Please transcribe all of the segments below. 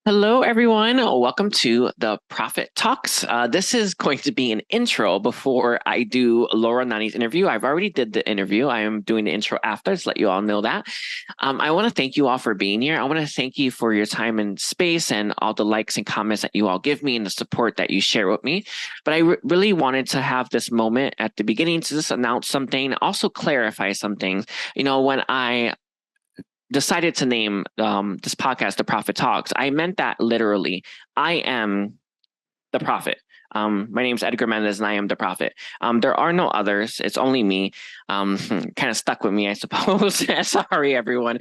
Hello, everyone. Welcome to the Profit Talks. This is going to be an intro before I do Lara Nani's interview. I've already did the interview. I am doing the intro after, just let you all know that. I want to thank you all for being here. I want to thank you for your time and space and all the likes and comments that you all give me and the support that you share with me. But I really wanted to have this moment at the beginning to just announce something, also clarify some things. When I decided to name this podcast The Prophet Talks, I meant that literally. I am the prophet. My name is Edgar Mendez, and I am the prophet. There are no others. It's only me. Kind of stuck with me, I suppose. Sorry, everyone.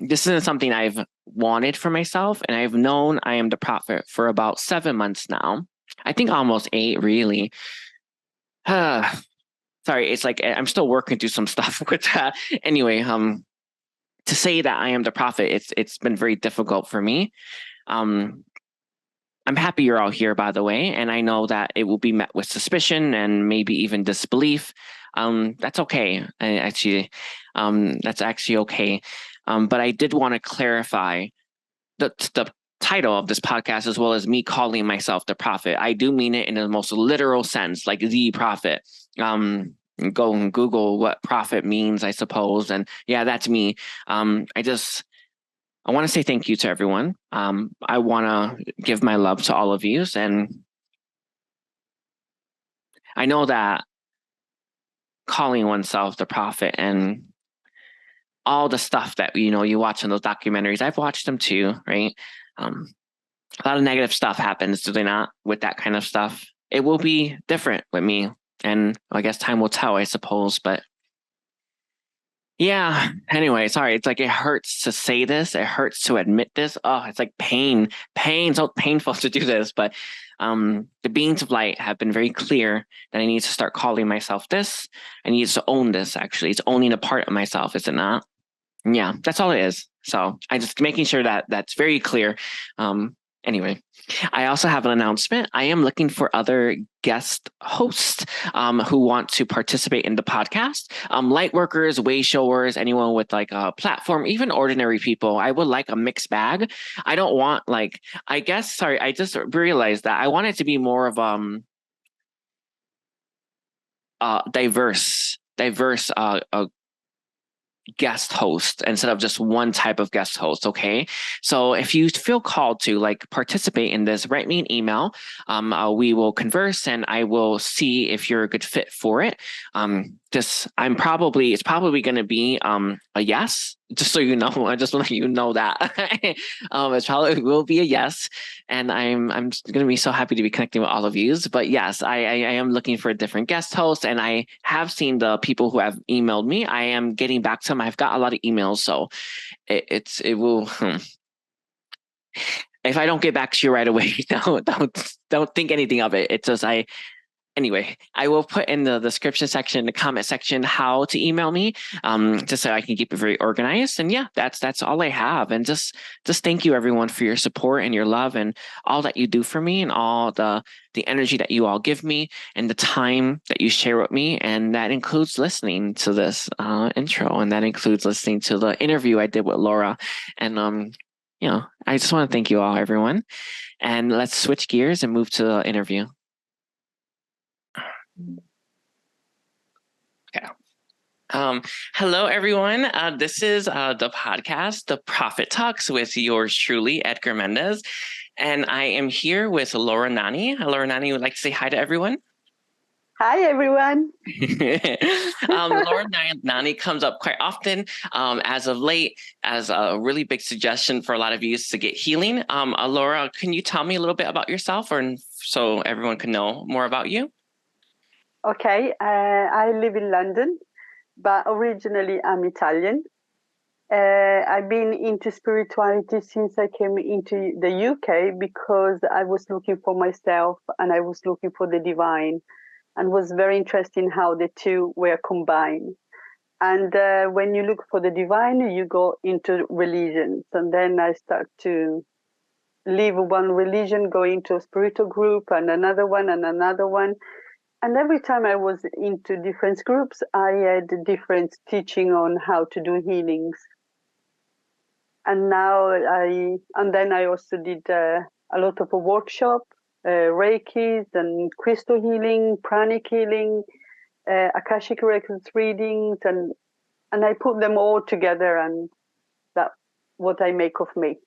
This isn't something I've wanted for myself, and I've known I am the prophet for about 7 months now. I think almost 8, really. Sorry, it's like I'm still working through some stuff with that. Anyway, to say that I am the prophet, it's been very difficult for me. I'm happy you're all here, by the way, and I know that it will be met with suspicion and maybe even disbelief. That's okay. That's actually okay. But I did want to clarify the title of this podcast, as well as me calling myself the prophet. I do mean it in the most literal sense, like the prophet. Go and Google what prophet means, I suppose. And yeah, that's me. I want to say thank you to everyone. I want to give my love to all of you. And I know that calling oneself the prophet and all the stuff that, you watch in those documentaries, I've watched them too, right? A lot of negative stuff happens, do they not, with that kind of stuff? It will be different with me. And I guess time will tell, I suppose. But yeah, anyway, sorry. It's like it hurts to say this. It hurts to admit this. Oh, it's like pain, so painful to do this. But the beings of light have been very clear that I need to start calling myself this. I need to own this, actually. It's owning a part of myself, is it not? Yeah, that's all it is. So I just making sure that that's very clear. Anyway, I also have an announcement. I am looking for other guest hosts who want to participate in the podcast. Lightworkers, Wayshowers, anyone with like a platform, even ordinary people. I would like a mixed bag. I don't want I just realized that I want it to be more of diverse guest host instead of just one type of guest host. Okay. So if you feel called to like participate in this, write me an email. We will converse and I will see if you're a good fit for it. It's probably going to be a yes, just so you know. I just want you know that it probably will be a yes, and I'm going to be so happy to be connecting with all of you. But yes, I am looking for a different guest host, and I have seen the people who have emailed me. I am getting back to them. I've got a lot of emails, so it will. If I don't get back to you right away, don't think anything of it. It's just Anyway, I will put in the description section, the comment section, how to email me, just so I can keep it very organized. And yeah, that's all I have. And just thank you everyone for your support and your love and all that you do for me and all the energy that you all give me and the time that you share with me. And that includes listening to this intro, and that includes listening to the interview I did with Lara. And I just want to thank you all, everyone. And let's switch gears and move to the interview. Okay. Hello, everyone. This is the podcast, The Prophet Talks, with yours truly, Edgar Mendez. And I am here with Lara Nani. Lara Nani would like to say hi to everyone. Hi, everyone. Lara Nani comes up quite often as of late as a really big suggestion for a lot of you to get healing. Lara, can you tell me a little bit about yourself so everyone can know more about you? Okay, I live in London, but originally I'm Italian. I've been into spirituality since I came into the UK because I was looking for myself and I was looking for the divine, and was very interested in how the two were combined. And when you look for the divine, you go into religions, and then I start to leave one religion, go into a spiritual group and another one and another one. And every time I was into different groups, I had different teaching on how to do healings. And then I also did a lot of a workshop, Reikis and crystal healing, pranic healing, Akashic records readings, and I put them all together, and that's what I make of me.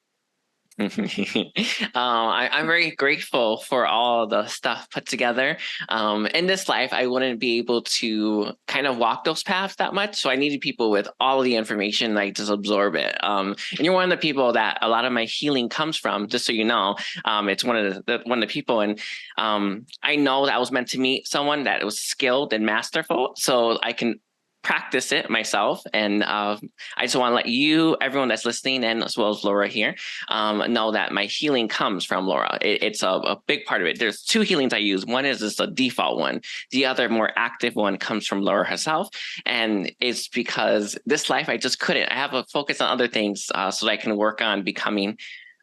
I'm very grateful for all the stuff put together. In this life, I wouldn't be able to kind of walk those paths that much. So I needed people with all the information, like just absorb it. And you're one of the people that a lot of my healing comes from, just so you know. It's one of the people. And I know that I was meant to meet someone that was skilled and masterful, so I can practice it myself. And I just want to let you, everyone that's listening, and as well as Laura here, know that my healing comes from Laura. It's a big part of it. There's two healings I use. One is just a default one. The other more active one comes from Laura herself. And it's because this life, I just couldn't. I have a focus on other things so that I can work on becoming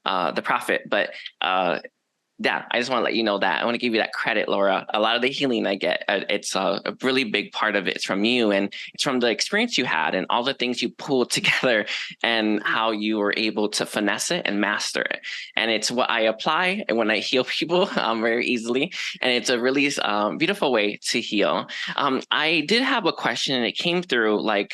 the prophet. But yeah, I just want to let you know that. I want to give you that credit, Laura. A lot of the healing I get, it's a really big part of it. It's from you, and it's from the experience you had and all the things you pulled together and how you were able to finesse it and master it. And it's what I apply and when I heal people very easily. And it's a really beautiful way to heal. I did have a question, and it came through like,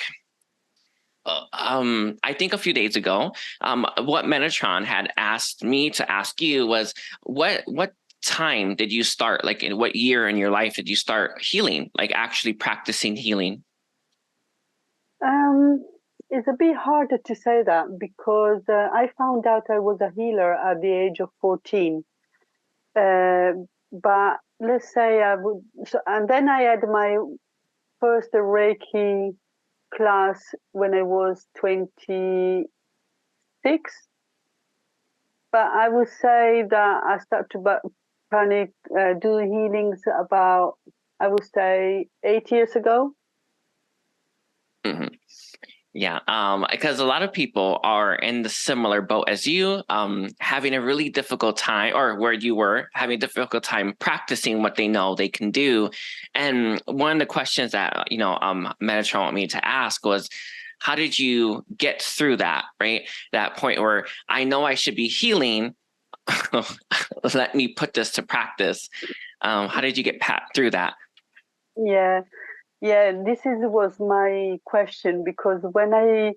I think a few days ago, what Metatron had asked me to ask you was, what time did you start, like in what year in your life did you start healing, like actually practicing healing? It's a bit harder to say that because I found out I was a healer at the age of 14. But let's say and then I had my first Reiki class when I was 26. But I would say that I started to do healings about, I would say, 8 years ago. Mm-hmm. Yeah, because a lot of people are in the similar boat as you, having a really difficult time, or where you were having a difficult time practicing what they know they can do. And one of the questions that Metatron wanted me to ask was, how did you get through that, right? That point where I know I should be healing. Let me put this to practice. How did you get through that? Yeah, this was my question, because when I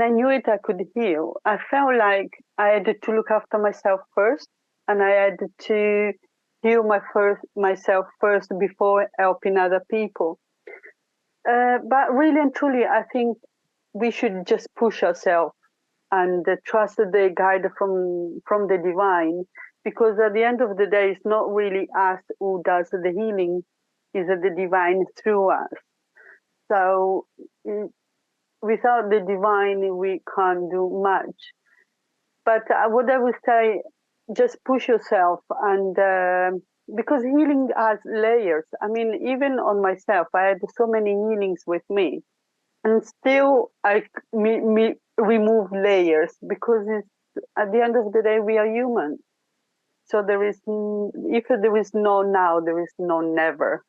knew it, I could heal. I felt like I had to look after myself first, and I had to heal myself first before helping other people. But really and truly, I think we should just push ourselves and trust the guide from the divine, because at the end of the day, it's not really us who does the healing, it's the divine through us. So without the divine, we can't do much. But what I would say, just push yourself, and because healing has layers. I mean, even on myself, I had so many healings with me, and still I remove layers, because at the end of the day, we are human. So if there is no now, there is no never.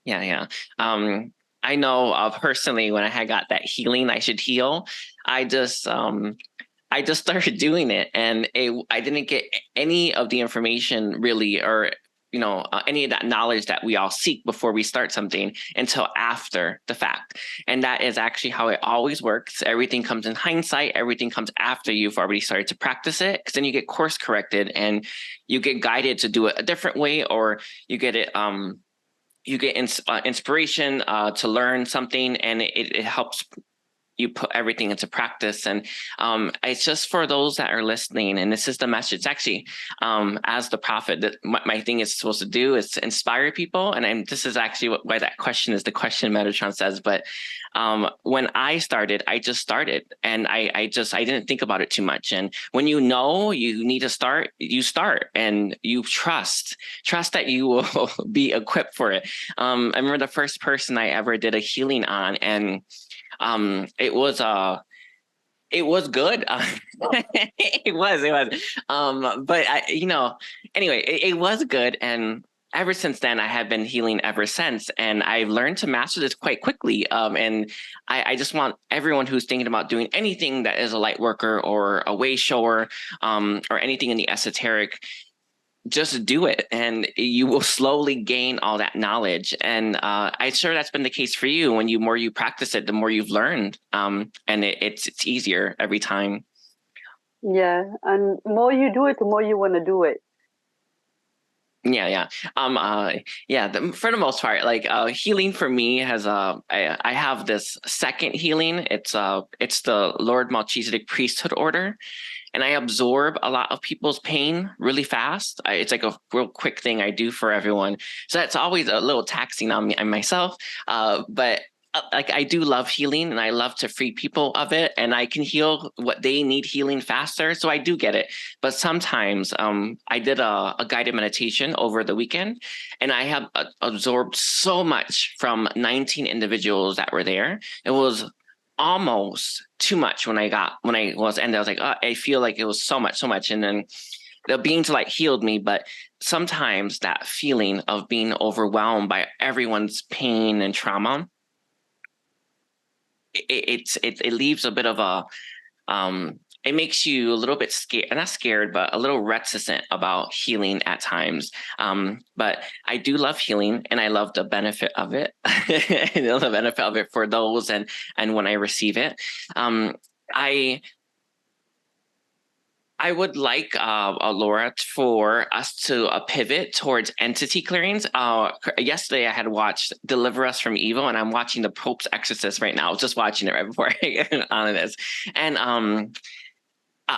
Yeah. I know personally, when I had got that healing, I should heal. I just started doing it, and I didn't get any of the information really, or any of that knowledge that we all seek before we start something until after the fact. And that is actually how it always works. Everything comes in hindsight. Everything comes after you've already started to practice it, because then you get course corrected and you get guided to do it a different way, or you get it you get inspiration to learn something, and it helps you put everything into practice. And it's just for those that are listening, and this is the message actually, as the prophet, that my thing is supposed to do is to inspire people. And this is actually why that question is the question Metatron says. But when I started, I just started, and I didn't think about it too much. And when you know you need to start, you start, and you trust that you will be equipped for it. I remember the first person I ever did a healing on, and it was good. It was. But anyway, it was good. And ever since then, I have been healing ever since, and I've learned to master this quite quickly. And I just want everyone who's thinking about doing anything that is a light worker or a wayshower, or anything in the esoteric, just do it, and you will slowly gain all that knowledge. And I'm sure that's been the case for you. When more you practice it, the more you've learned, and it's easier every time. Yeah, and more you do it, the more you want to do it. Yeah. For the most part, like healing for me has I have this second healing. It's the Lord Melchizedek priesthood order, and I absorb a lot of people's pain really fast. It's like a real quick thing I do for everyone. So that's always a little taxing on me and myself. But like I do love healing, and I love to free people of it, and I can heal what they need healing faster. So I do get it. But sometimes I did a guided meditation over the weekend, and I have absorbed so much from 19 individuals that were there. It was almost too much when I was ended. I was like, oh, I feel like it was so much. And then the beings like healed me. But sometimes that feeling of being overwhelmed by everyone's pain and trauma, it leaves a bit of a it makes you a little bit scared, not scared, but a little reticent about healing at times. But I do love healing, and I love the benefit of it. I love the benefit of it for those, and when I receive it. I would like, Laura, for us to pivot towards entity clearings. Yesterday, I had watched Deliver Us from Evil, and I'm watching The Pope's Exorcist right now. I was just watching it right before I get on this. And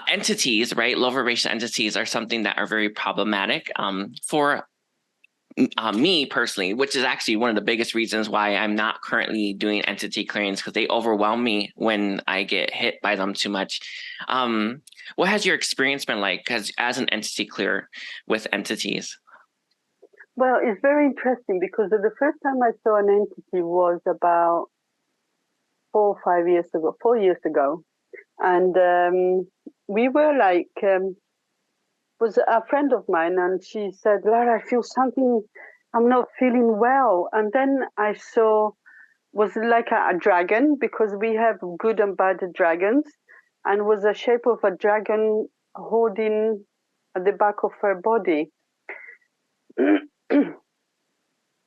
entities, right? Low vibration entities are something that are very problematic for me personally, which is actually one of the biggest reasons why I'm not currently doing entity clearings, because they overwhelm me when I get hit by them too much. What has your experience been like as an entity clearer with entities? Well, it's very interesting because the first time I saw an entity was about 4 years ago. And we were like, was a friend of mine, and she said, Lara, I feel something, I'm not feeling well. And then I saw, was like a dragon, because we have good and bad dragons, and was a shape of a dragon holding at the back of her body.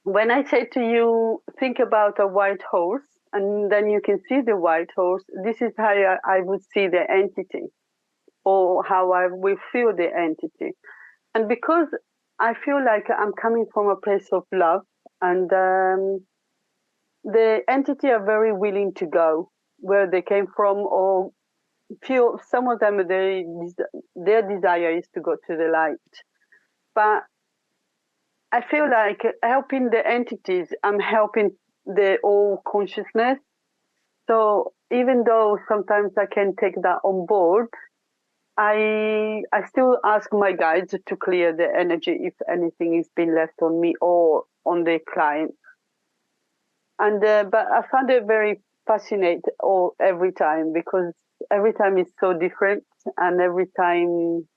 When I say to you, think about a white horse, and then you can see the white horse, this is how I would see the entity, or how I will feel the entity. And because I feel like I'm coming from a place of love, and the entity are very willing to go where they came from, or feel some of them, their desire is to go to the light. But I feel like helping the entities, I'm helping the all consciousness. So even though sometimes I can take that on board, I still ask my guides to clear the energy if anything is being left on me or on the client. And but I found it very fascinating every time, because every time is so different, and every time,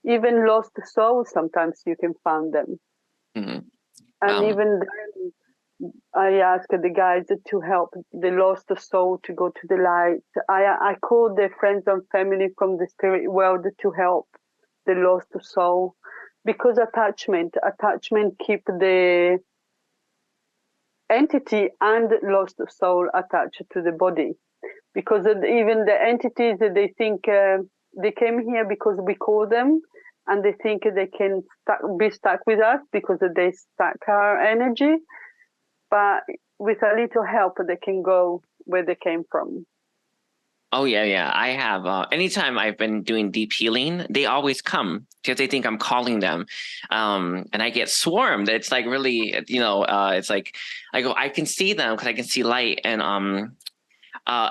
even lost souls, sometimes you can find them. Mm-hmm. And even then, I ask the guides to help the lost soul to go to the light. I call the friends and family from the spirit world to help the lost soul, because attachment keep the entity and lost soul attached to the body. Because even the entities, they think they came here because we call them, and they think they can be stuck with us because they stuck our energy. But with a little help, they can go where they came from. Oh yeah. I have. Anytime I've been doing deep healing, they always come because they think I'm calling them, and I get swarmed. It's like really, it's like I can see them because I can see light. And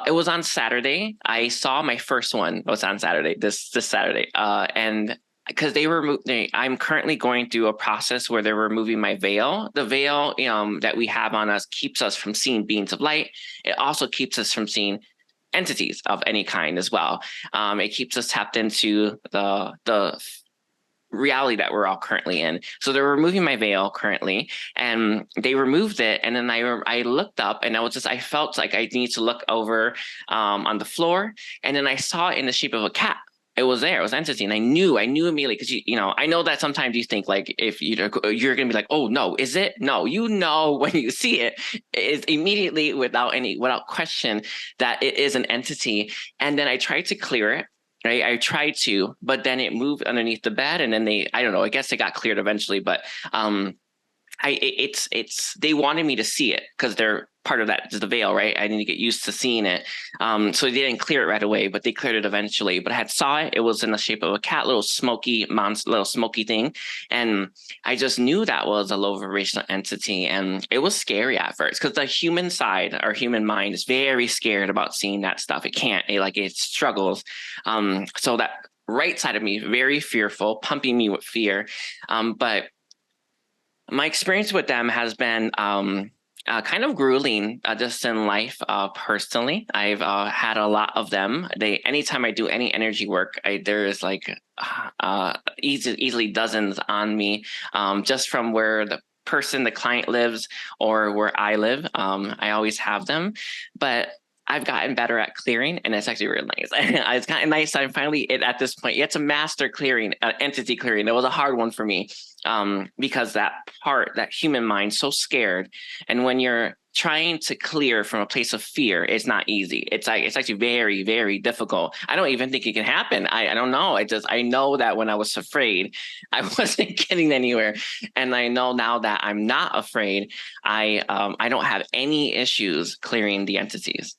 it was on Saturday. I saw my first one. It was on Saturday. This Saturday. And because I'm currently going through a process where they're removing my veil. The veil that we have on us keeps us from seeing beings of light. It also keeps us from seeing entities of any kind as well. It keeps us tapped into the reality that we're all currently in. So they're removing my veil currently, and they removed it. And then I looked up, and I felt like I need to look over on the floor, and then I saw it in the shape of a cat. It was there. It was entity, and I knew immediately, because I know that sometimes you think like, if you're gonna be like, oh no, is it? No, when you see it, it's immediately without question that it is an entity. And then I tried to clear it. Right, I tried to, but then it moved underneath the bed, and then I don't know. I guess it got cleared eventually, but they wanted me to see it because they're part of that is the veil, right? I need to get used to seeing it. So they didn't clear it right away, but they cleared it eventually. But I had saw it. It was in the shape of a cat, little smoky thing. And I just knew that was a low vibrational entity. And it was scary at first, because the human side, our human mind, is very scared about seeing that stuff. It struggles. So that right side of me, very fearful, pumping me with fear. But my experience with them has been kind of grueling, just in life. Personally, I've had a lot of them. Anytime I do any energy work, there is like easily dozens on me, just from where the client lives, or where I live. I always have them, but I've gotten better at clearing, and it's actually really nice. It's kind of nice. I'm finally at this point. It's a master clearing, entity clearing. That was a hard one for me, because that human mind, so scared, and when you're trying to clear from a place of fear, it's not easy. It's actually very, very difficult. I don't even think it can happen. I don't know. I know that when I was afraid, I wasn't getting anywhere, and I know now that I'm not afraid, I don't have any issues clearing the entities.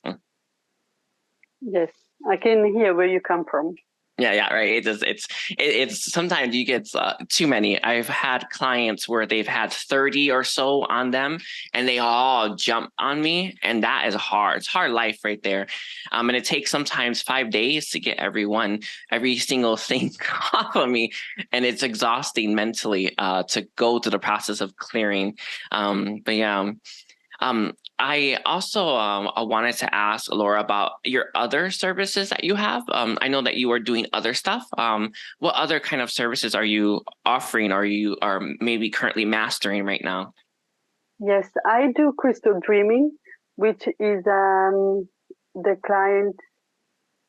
Yes, I can hear where you come from. Yeah, right. It's sometimes you get too many. I've had clients where they've had 30 or so on them, and they all jump on me, and that is hard. It's hard life right there. And it takes sometimes 5 days to get every single thing off of me, and it's exhausting mentally to go through the process of clearing. But yeah. I also wanted to ask Laura about your other services that you have. I know that you are doing other stuff. What other kind of services are you offering, or you are maybe currently mastering right now? Yes, I do crystal dreaming, which is the client.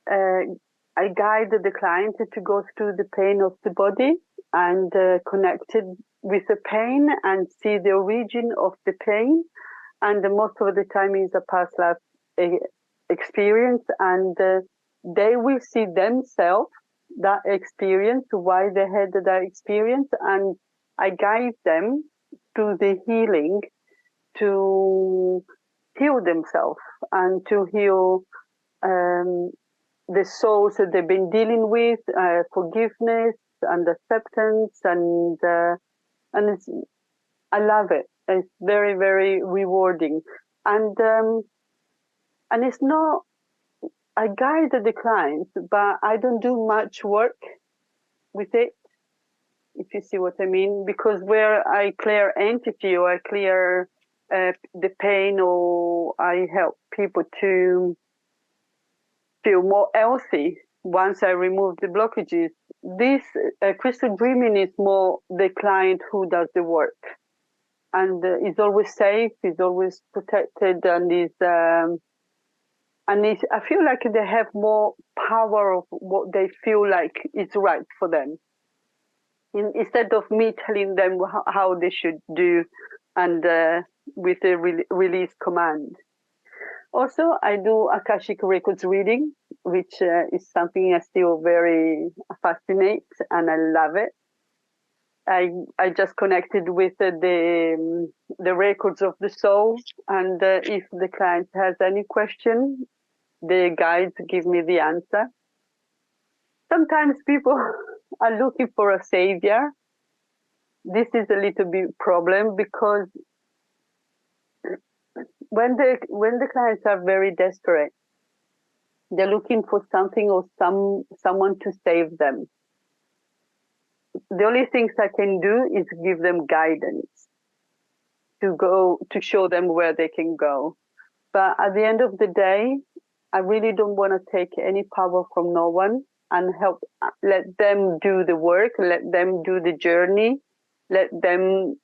I guide the client to go through the pain of the body, and connected with the pain, and see the origin of the pain. And most of the time is a past life experience, and they will see themselves that experience, why they had that experience, and I guide them through the healing to heal themselves, and to heal the souls that they've been dealing with, forgiveness and acceptance, and it's, I love it. It's very, very rewarding, and it's not. I guide the clients, but I don't do much work with it, if you see what I mean. Because where I clear entity, or I clear the pain, or I help people to feel more healthy once I remove the blockages. This crystal dreaming is more the client who does the work. And is always safe, is always protected, and I feel like they have more power of what they feel like is right for them, instead of me telling them how they should do, and with a release command. Also, I do Akashic Records reading, which is something I still very fascinate, and I love it. I just connected with the records of the soul, and if the client has any question, the guides give me the answer. Sometimes people are looking for a savior. This is a little bit problem, because when the clients are very desperate, they're looking for something or someone to save them. The only things I can do is give them guidance to show them where they can go. But at the end of the day, I really don't want to take any power from no one. and help, let them do the work, let them do the journey, let them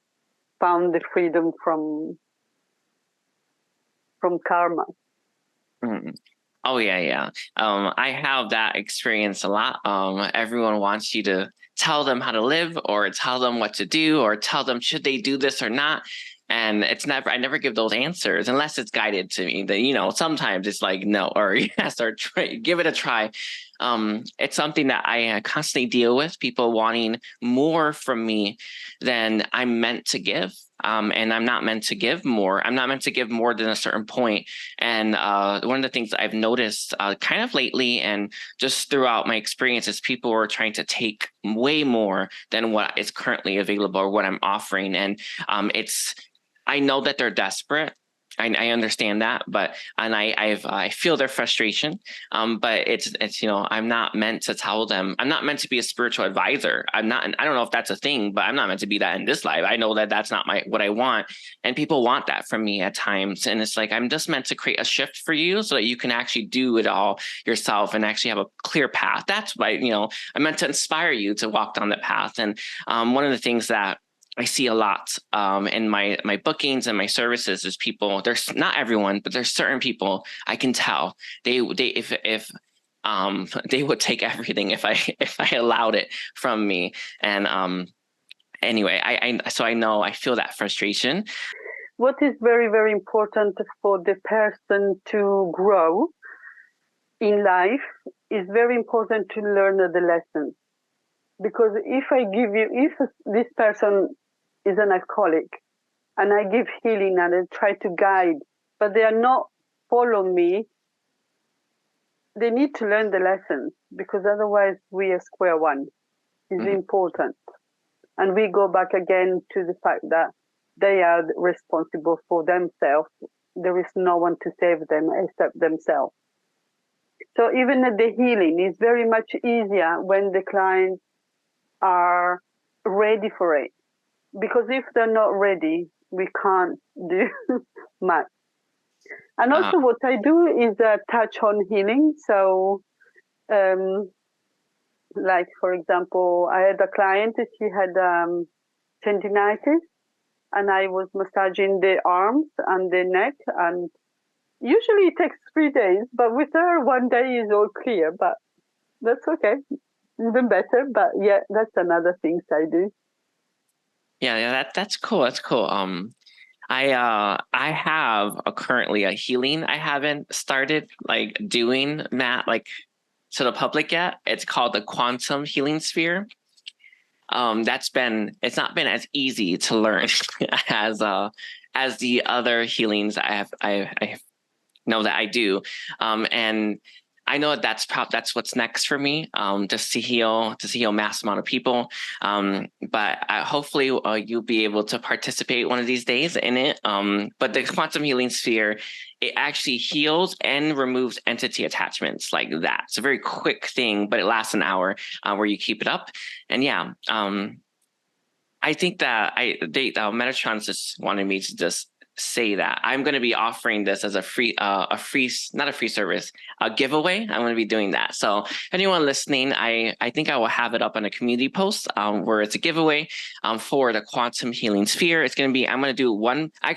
found the freedom from karma. Mm. Oh yeah, yeah. I have that experience a lot. Everyone wants you to tell them how to live, or tell them what to do, or tell them should they do this or not. And I never give those answers unless it's guided to me. That sometimes it's like no or yes or give it a try. It's something that I constantly deal with. People wanting more from me than I'm meant to give. And I'm not meant to give more. I'm not meant to give more than a certain point. And one of the things I've noticed kind of lately and just throughout my experience is people are trying to take way more than what is currently available or what I'm offering. And I know that they're desperate. I understand that, but I feel their frustration. But it's I'm not meant to tell them. I'm not meant to be a spiritual advisor. I'm not. I don't know if that's a thing, but I'm not meant to be that in this life. I know that that's not what I want, and people want that from me at times. And it's like I'm just meant to create a shift for you so that you can actually do it all yourself and actually have a clear path. That's why I'm meant to inspire you to walk down that path. And one of the things that I see a lot in my bookings and my services is people. There's not everyone, but there's certain people I can tell they if they would take everything if I allowed it from me. And anyway, so I feel that frustration. What is very, very important for the person to grow in life is very important to learn the lessons. Because if this person is an alcoholic and I give healing and I try to guide, but they are not following me, they need to learn the lessons, because otherwise we are square one. It's important. And we go back again to the fact that they are responsible for themselves. There is no one to save them except themselves. So even the healing is very much easier when the clients are ready for it. Because if they're not ready, we can't do much. And also what I do is touch on healing. So like, for example, I had a client, she had tendinitis, and I was massaging the arms and the neck, and usually it takes 3 days, but with her 1 day is all clear, but that's okay, even better. But yeah, that's another thing I do. Yeah, that's cool. That's cool. I have currently a healing I haven't started like doing that like to the public yet. It's called the quantum healing sphere. It's not been as easy to learn as the other healings I know that I do. And I know that's what's next for me, just to heal mass amount of people. But hopefully you'll be able to participate one of these days in it. But the quantum healing sphere, it actually heals and removes entity attachments like that. It's a very quick thing, but it lasts an hour where you keep it up. And yeah, I think that Metatron's just wanted me to just say that I'm going to be offering this as a free, not a free service, a giveaway. I'm going to be doing that. So anyone listening, I think I will have it up on a community post where it's a giveaway for the quantum healing sphere. It's going to be, I'm going to do one. I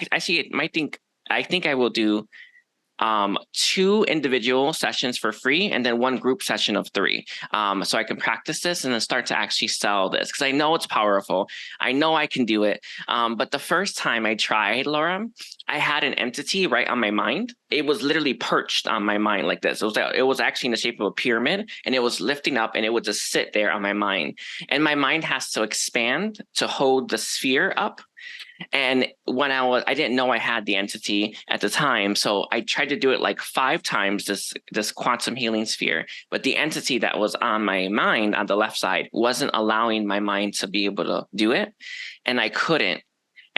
think I will do 2 individual sessions for free and then 1 group session of 3. So I can practice this and then start to actually sell this because I know it's powerful. I know I can do it. But the first time I tried, Laura, I had an entity right on my mind. It was literally perched on my mind like this. It was actually in the shape of a pyramid, and it was lifting up, and it would just sit there on my mind. And my mind has to expand to hold the sphere up. And when I didn't know I had the entity at the time. So I tried to do it like 5 times, this quantum healing sphere, but the entity that was on my mind on the left side wasn't allowing my mind to be able to do it. And I couldn't.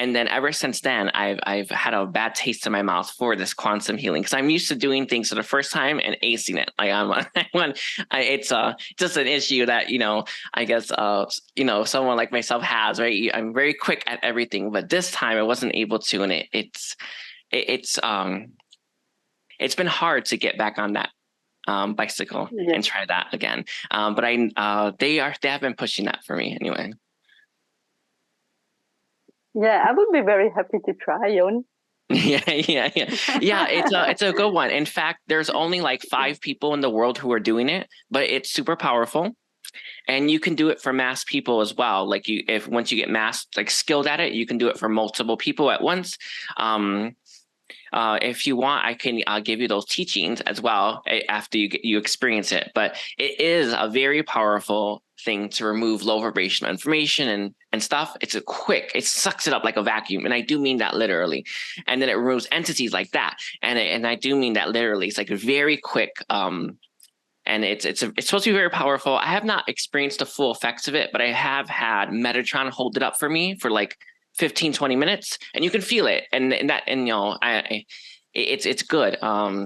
And then ever since then, I've had a bad taste in my mouth for this quantum healing because I'm used to doing things for the first time and acing it. Like it's just an issue that I guess someone like myself has, right? I'm very quick at everything, but this time I wasn't able to, and it's been hard to get back on bicycle and try that again. But they have been pushing that for me anyway. Yeah, I would be very happy to try on. Yeah. It's a good one. In fact, there's only like 5 people in the world who are doing it, but it's super powerful. And you can do it for mass people as well. Like once you get like skilled at it, you can do it for multiple people at once. If you want, I can give you those teachings as well after you experience it. But it is a very powerful thing to remove low vibrational information and stuff. It sucks it up like a vacuum. And I do mean that literally. And then it removes entities like that. And I do mean that literally. It's like very quick. And it's supposed to be very powerful. I have not experienced the full effects of it, but I have had Metatron hold it up for me for like 15, 20 minutes, and you can feel it. And it's good.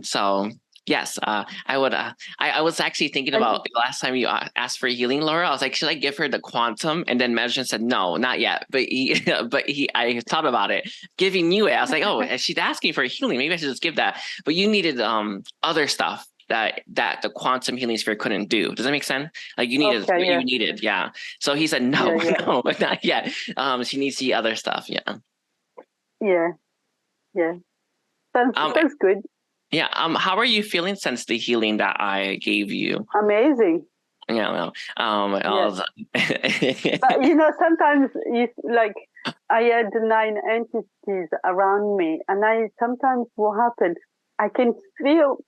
So yes, I would. I was actually thinking about the last time you asked for healing, Laura. I was like, should I give her the quantum? And then Metatron said, no, not yet. But I thought about it, giving you it. I was like, oh, she's asking for healing. Maybe I should just give that. But you needed other stuff that the quantum healing sphere couldn't do. Does that make sense? Like you needed what you needed. Yeah. So he said, no, no, not yet. She needs to see other stuff. Yeah. Yeah. Sounds good. Yeah. How are you feeling since the healing that I gave you? Amazing. Yeah. Well, but sometimes it's like I had 9 entities around me, and sometimes what happened, I can feel.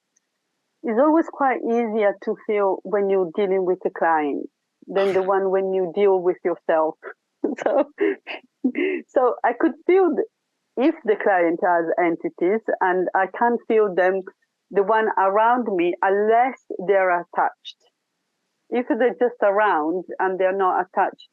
It's always quite easier to feel when you're dealing with a client than the one when you deal with yourself. So I could feel if the client has entities, and I can't feel them, the one around me, unless they're attached. If they're just around and they're not attached.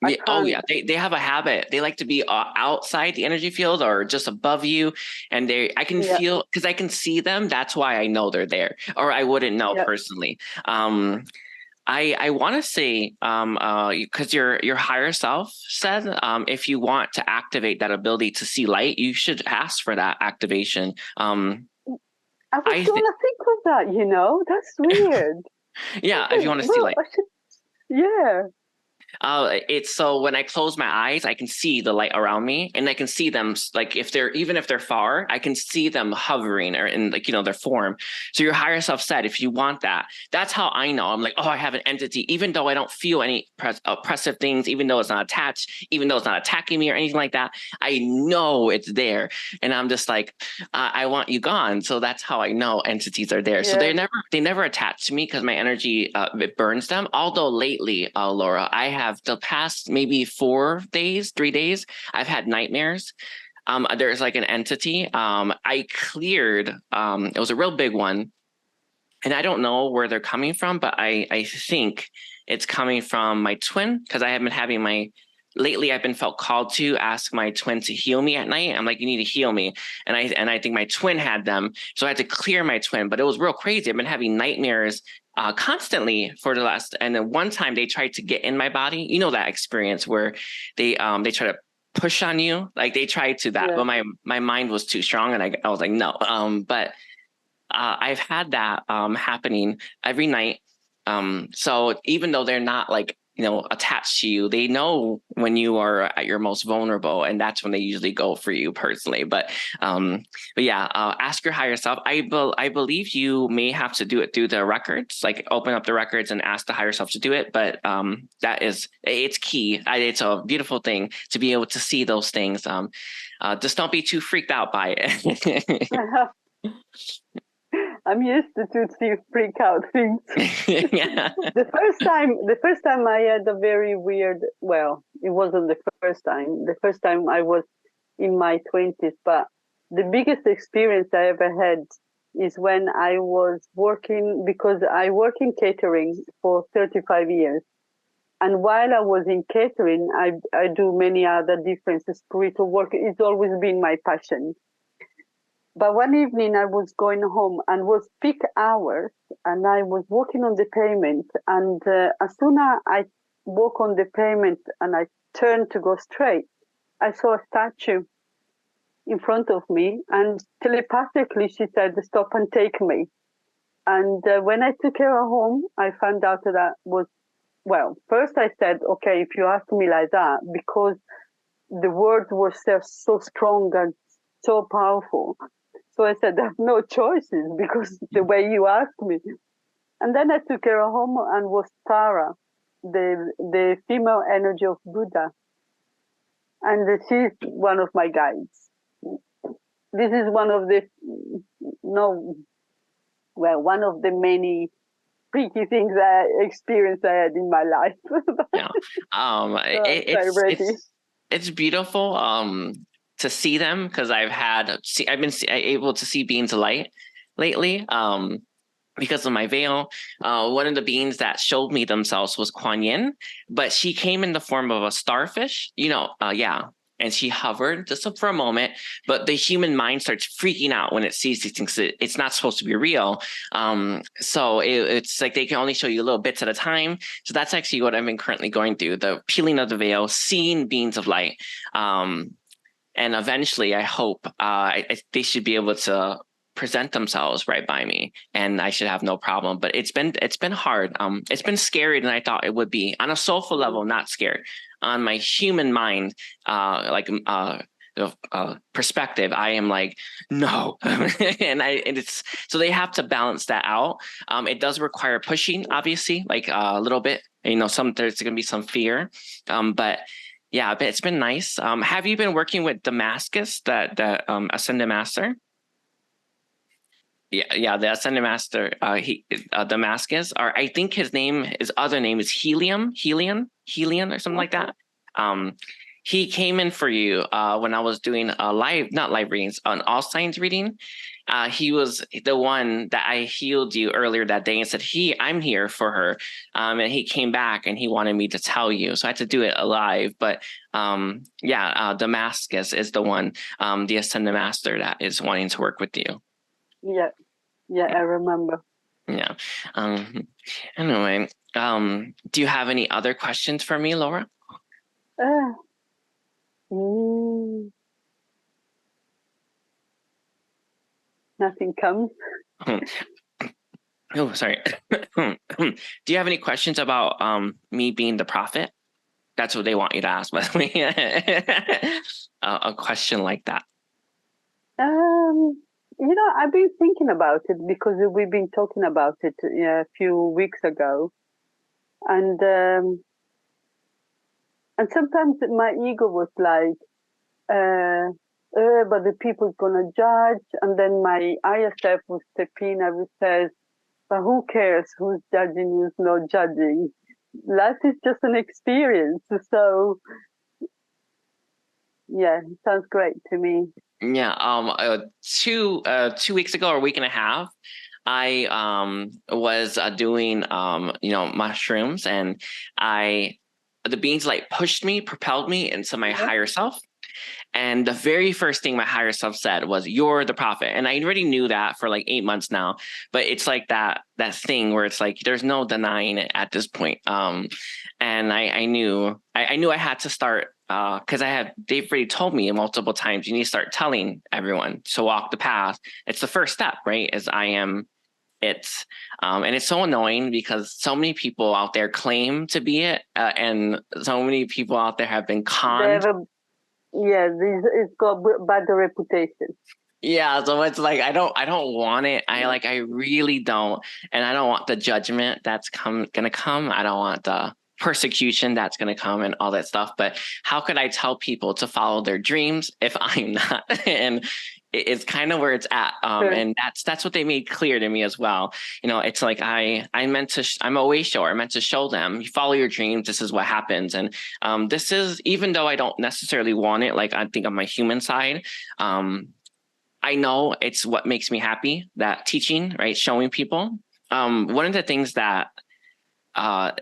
They have a habit. They like to be outside the energy field or just above you, and I can feel, because I can see them. That's why I know they're there, or I wouldn't know personally. I want to say, because your higher self said, if you want to activate that ability to see light, you should ask for that activation. I was going to think of that. That's weird. Yeah, if you want to see light. Yeah. It's so when I close my eyes, I can see the light around me, and I can see them, like even if they're far, I can see them hovering or in their form. So your higher self said, if you want that, that's how I know. I'm like, oh, I have an entity, even though I don't feel any oppressive things, even though it's not attached, even though it's not attacking me or anything like that. I know it's there, and I'm just like, I want you gone. So that's how I know entities are there. Yeah. So they never attach to me because my energy it burns them. Although lately, Laura, I have the past maybe 3 days, I've had nightmares. There's like an entity. I cleared. It was a real big one, and I don't know where they're coming from, but I think it's coming from my twin, because I have been having lately I've been felt called to ask my twin to heal me at night. I'm like, you need to heal me. And I think my twin had them. So I had to clear my twin, but it was real crazy. I've been having nightmares constantly for the last, and then one time they tried to get in my body. You know that experience where they try to push on you, like they tried to that, but my mind was too strong, and I was like, no. But I've had that happening every night. So even though they're not like attached to you, they know when you are at your most vulnerable, and that's when they usually go for you personally. But yeah, ask your higher self. I believe you may have to do it through the records, like open up the records and ask the higher self to do it. But it's key. It's a beautiful thing to be able to see those things. Just don't be too freaked out by it. I'm used to freak out things. Yeah. The first time I had a very weird, well, it wasn't the first time. The first time I was in my 20s, but the biggest experience I ever had is when I was working, because I work in catering for 35 years. And while I was in catering, I do many other different spiritual work. It's always been my passion. But one evening I was going home, and was peak hours, and I was walking on the pavement, and as soon as I walk on the pavement and I turned to go straight, I saw a statue in front of me, and telepathically she said, stop and take me. And when I took her home, I found out that was, well, first I said, okay, if you ask me like that, because the words were so strong and so powerful. So I said, there's no choices because the way you asked me. And then I took her home and was Tara, the female energy of Buddha. And she's one of my guides. This is one of the, no, well, one of the many freaky things I experienced I had in my life. Yeah. So it's beautiful to see them, because I've been able to see beings of light lately because of my veil. One of the beings that showed me themselves was Kuan Yin, but she came in the form of a starfish, and she hovered just for a moment, but the human mind starts freaking out when it sees these things. It's not supposed to be real. So it's like they can only show you little bits at a time. So that's actually what I've been currently going through, the peeling of the veil, seeing beings of light. And eventually I hope they should be able to present themselves right by me, and I should have no problem. But it's been hard. It's been scarier than I thought it would be. On a soulful level, not scared. On my human mind, perspective, I am like, no. and it's so they have to balance that out. It does require pushing, obviously, like a little bit. There's going to be some fear, but yeah, it's been nice. Have you been working with Damascus, that Ascended Master? Yeah, the Ascended Master, Damascus, or I think his other name is Helion, or something like that. He came in for you when I was doing not live readings, an all signs reading. He was the one that I healed you earlier that day and said, I'm here for her. And he came back and he wanted me to tell you. So I had to do it live. But Damascus is the one, the Ascended Master, that is wanting to work with you. Yeah, I remember. Yeah. Anyway, do you have any other questions for me, Laura? Nothing comes. Oh, sorry. Do you have any questions about me being the prophet? That's what they want you to ask, by the way. A question like that. I've been thinking about it because we've been talking about it a few weeks ago, and sometimes my ego was like, but the people's gonna judge, and then my higher self would step in and would say, but who cares who's judging, who's not judging? Life is just an experience. So yeah, it sounds great to me. Yeah. 2 weeks ago, or a week and a half, I was doing mushrooms, and the beings like pushed me, propelled me into my higher self. And the very first thing my higher self said was, "You're the prophet." And I already knew that for like 8 months now, but it's like that thing where it's like there's no denying it at this point. And I knew I had to start, because they've already told me multiple times, you need to start telling everyone to walk the path. It's the first step, right? As I am it. And it's so annoying because so many people out there claim to be it, and so many people out there have been conned. It's got bad reputation. Yeah, so it's like I don't want it. I really don't, and I don't want the judgment that's gonna come. I don't want the persecution that's gonna come and all that stuff. But how could I tell people to follow their dreams if I'm not? And it's kind of where it's at. Sure. And that's what they made clear to me as well. It's like I'm a Wayshower. I meant to show them, you follow your dreams, this is what happens. And this is, even though I don't necessarily want it, like I think on my human side, I know it's what makes me happy, that teaching, right? Showing people. One of the things that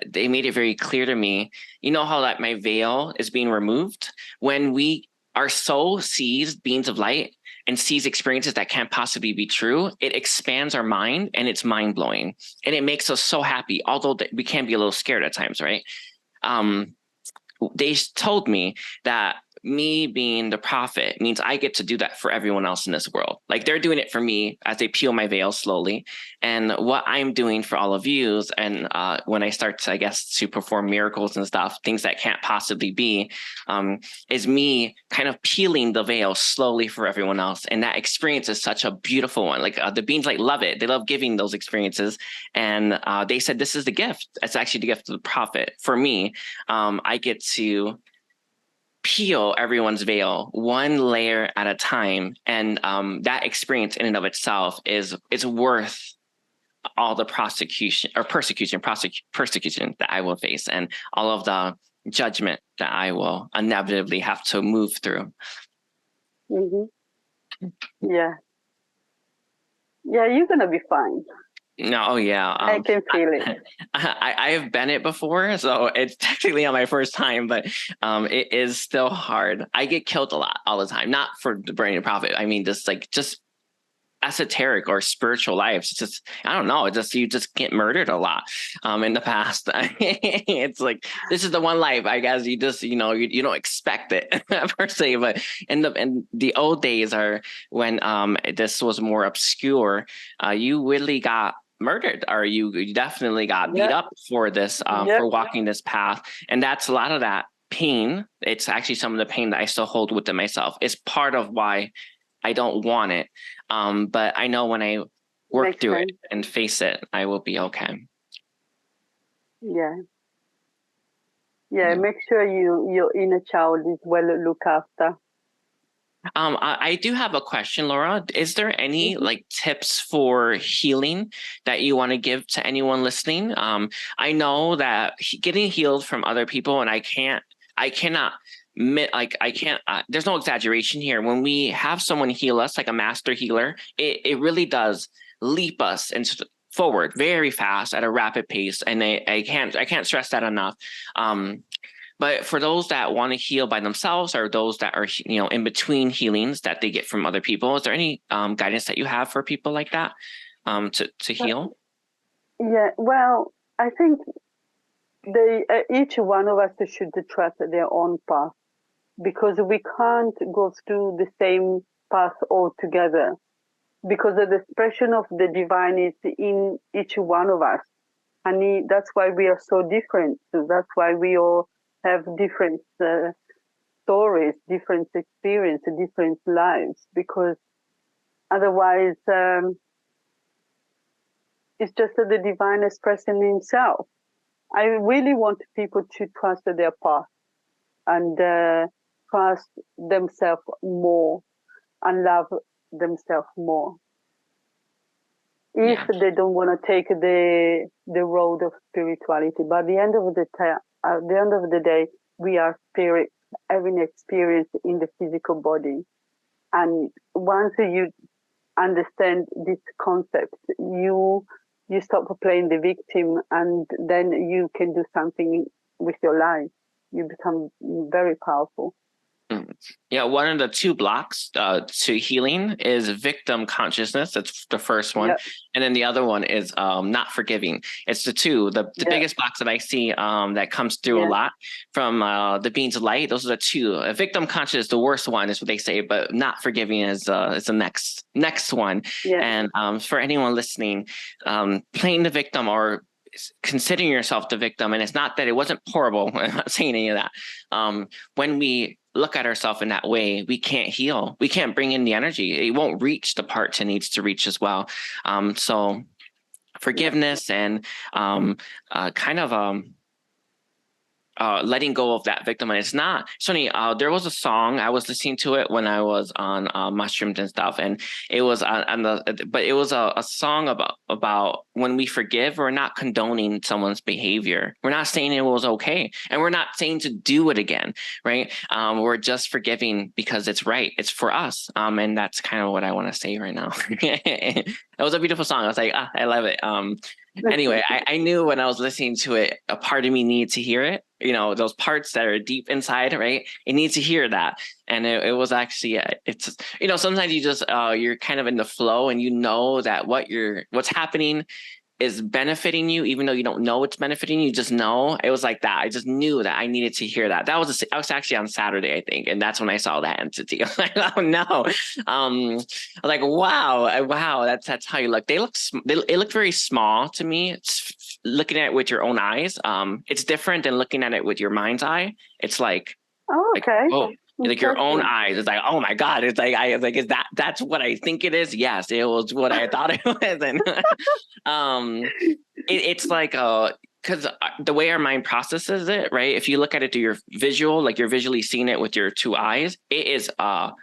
they made it very clear to me, how that my veil is being removed when our soul sees beings of light and sees experiences that can't possibly be true, it expands our mind, and it's mind blowing, and it makes us so happy. Although we can be a little scared at times, right? They told me that me being the prophet means I get to do that for everyone else in this world. Like they're doing it for me as they peel my veil slowly. And what I'm doing for all of you, and when I start to, I guess, to perform miracles and stuff, things that can't possibly be, is me kind of peeling the veil slowly for everyone else. And that experience is such a beautiful one. Like the beings like love it. They love giving those experiences. And they said, this is the gift. It's actually the gift of the prophet. For me, I get to peel everyone's veil one layer at a time, and that experience in and of itself is worth all the persecution that I will face, and all of the judgment that I will inevitably have to move through. Mm-hmm. Yeah, you're gonna be fine. No, oh yeah. I can feel it. I have been it before, so it's technically on my first time, but it is still hard. I get killed a lot all the time, not for the burning prophet. I mean, just esoteric or spiritual lives. It's just, I don't know. It's just, you just get murdered a lot in the past. It's like, this is the one life, I guess you just, you don't expect it per se, but in the old days are when this was more obscure, you really got murdered, or you definitely got beat up for this, for walking this path. And that's a lot of that pain. It's actually some of the pain that I still hold within myself. It's part of why I don't want it. But I know when I work through it and face it, I will be okay. Yeah. Make sure your inner child is well looked after. I do have a question, Laura. Is there any like tips for healing that you want to give to anyone listening? I know that getting healed from other people, and I cannot there's no exaggeration here. When we have someone heal us, like a master healer, it really does leap us into forward very fast at a rapid pace. And I can't stress that enough. But for those that want to heal by themselves, or those that are, in between healings that they get from other people, is there any guidance that you have for people like that to heal? Yeah, well, I think each one of us should trust their own path, because we can't go through the same path altogether, because the expression of the divine is in each one of us. And that's why we are so different. So that's why we all have different stories, different experiences, different lives, because otherwise it's just the divine expressing himself. I really want people to trust their path and trust themselves more and love themselves more. If they don't want to take the road of spirituality, but at the end of the day, we are spirit having experience in the physical body. And once you understand this concept, you stop playing the victim, and then you can do something with your life. You become very powerful. Yeah, one of the two blocks to healing is victim consciousness. That's the first one. And then the other one is not forgiving. It's the two. The biggest blocks that I see that comes through a lot from the beings of light. Those are the two. Victim conscious is the worst one, is what they say, but not forgiving is the next one. And for anyone listening, playing the victim or considering yourself the victim, and it's not that it wasn't horrible. I'm not saying any of that. When we look at ourselves in that way, we can't heal. We can't bring in the energy. It won't reach the parts it needs to reach as well. So forgiveness and letting go of that victim. And it's not, Sonny, there was a song, I was listening to it when I was on mushrooms and stuff. And it was but it was a song about when we forgive, we're not condoning someone's behavior. We're not saying it was okay. And we're not saying to do it again, right? We're just forgiving because it's right. It's for us. And that's kind of what I want to say right now. It was a beautiful song. I was like, I love it. Anyway, I knew when I was listening to it, a part of me needed to hear it. Those parts that are deep inside, right? It needs to hear that. And it was actually, it's, sometimes you just, you're kind of in the flow, and that what's happening is benefiting you, even though you don't know it's benefiting you, just know. It was like that. I just knew that I needed to hear that. I was actually on Saturday, I think, and that's when I saw that entity. I was like, oh no. I was like, wow, that's how you look. It looked very small to me. It's looking at it with your own eyes. It's different than looking at it with your mind's eye. It's like, okay. oh, like your own eyes. It's like, oh my God. It's like I was like, that's what I think it is? Yes, it was what I thought it was. And it's like because the way our mind processes it, right? If you look at it through your visual, like you're visually seeing it with your two eyes, it is an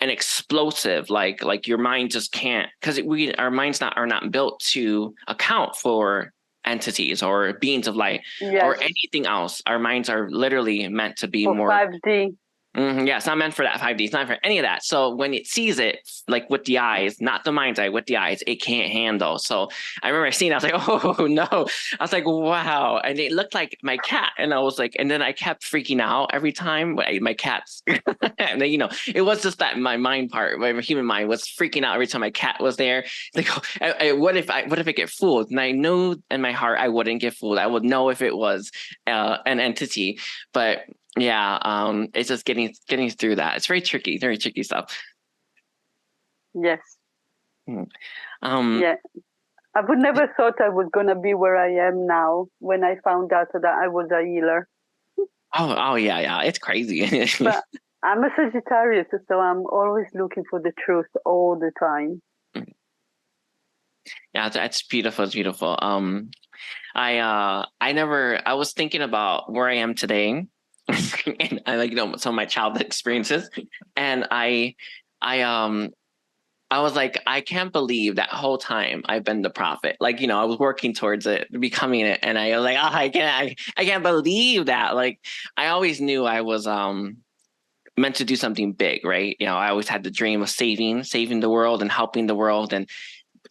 explosive, like your mind just can't, because our minds are not built to account for entities or beings of light or anything else. Our minds are literally meant to be for more 5D. Yeah, it's not meant for that 5D. It's not for any of that. So when it sees it, like with the eyes, not the mind's eye, with the eyes, it can't handle. So I remember seeing it, I was like, oh no. I was like, wow. And it looked like my cat. And I was like, and then I kept freaking out every time my cat's, and then, it was just that my mind part, my human mind was freaking out every time my cat was there. Like, what if I get fooled? And I knew in my heart, I wouldn't get fooled. I would know if it was an entity, but yeah, it's just getting through that. It's very tricky stuff. Yes. Yeah, I would never thought I was gonna be where I am now when I found out that I was a healer. Oh yeah, it's crazy. But I'm a Sagittarius, so I'm always looking for the truth all the time. Yeah, that's beautiful. It's beautiful. I was thinking about where I am today. And I like some of my childhood experiences, and I was like, I can't believe that whole time I've been the prophet. Like, I was working towards it, becoming it, and I was like, oh, I can't believe that. Like, I always knew I was meant to do something big, right? I always had the dream of saving the world and helping the world, and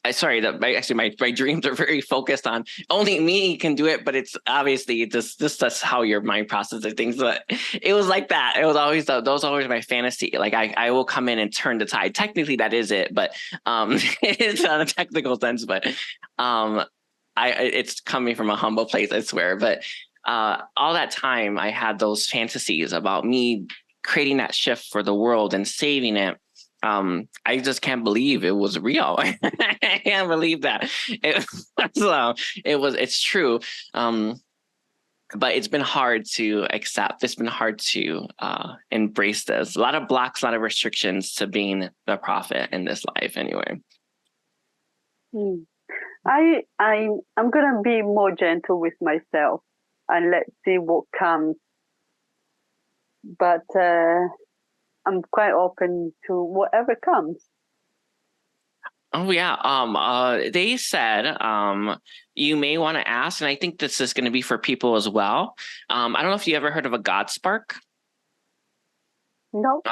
my dreams are very focused on only me can do it, but it's obviously just that's how your mind processes things. But it was like that. It was always those are always my fantasy. Like I will come in and turn the tide. Technically, that is it, but it's not a technical sense. But it's coming from a humble place, I swear. But all that time, I had those fantasies about me creating that shift for the world and saving it. I just can't believe it was real. I can't believe that. It's true. But it's been hard to accept. It's been hard to embrace this. A lot of blocks, a lot of restrictions to being the prophet in this life anyway. I'm gonna be more gentle with myself and let's see what comes. But I'm quite open to whatever comes. Oh yeah. They said you may want to ask, and I think this is going to be for people as well. I don't know if you ever heard of a God spark. No.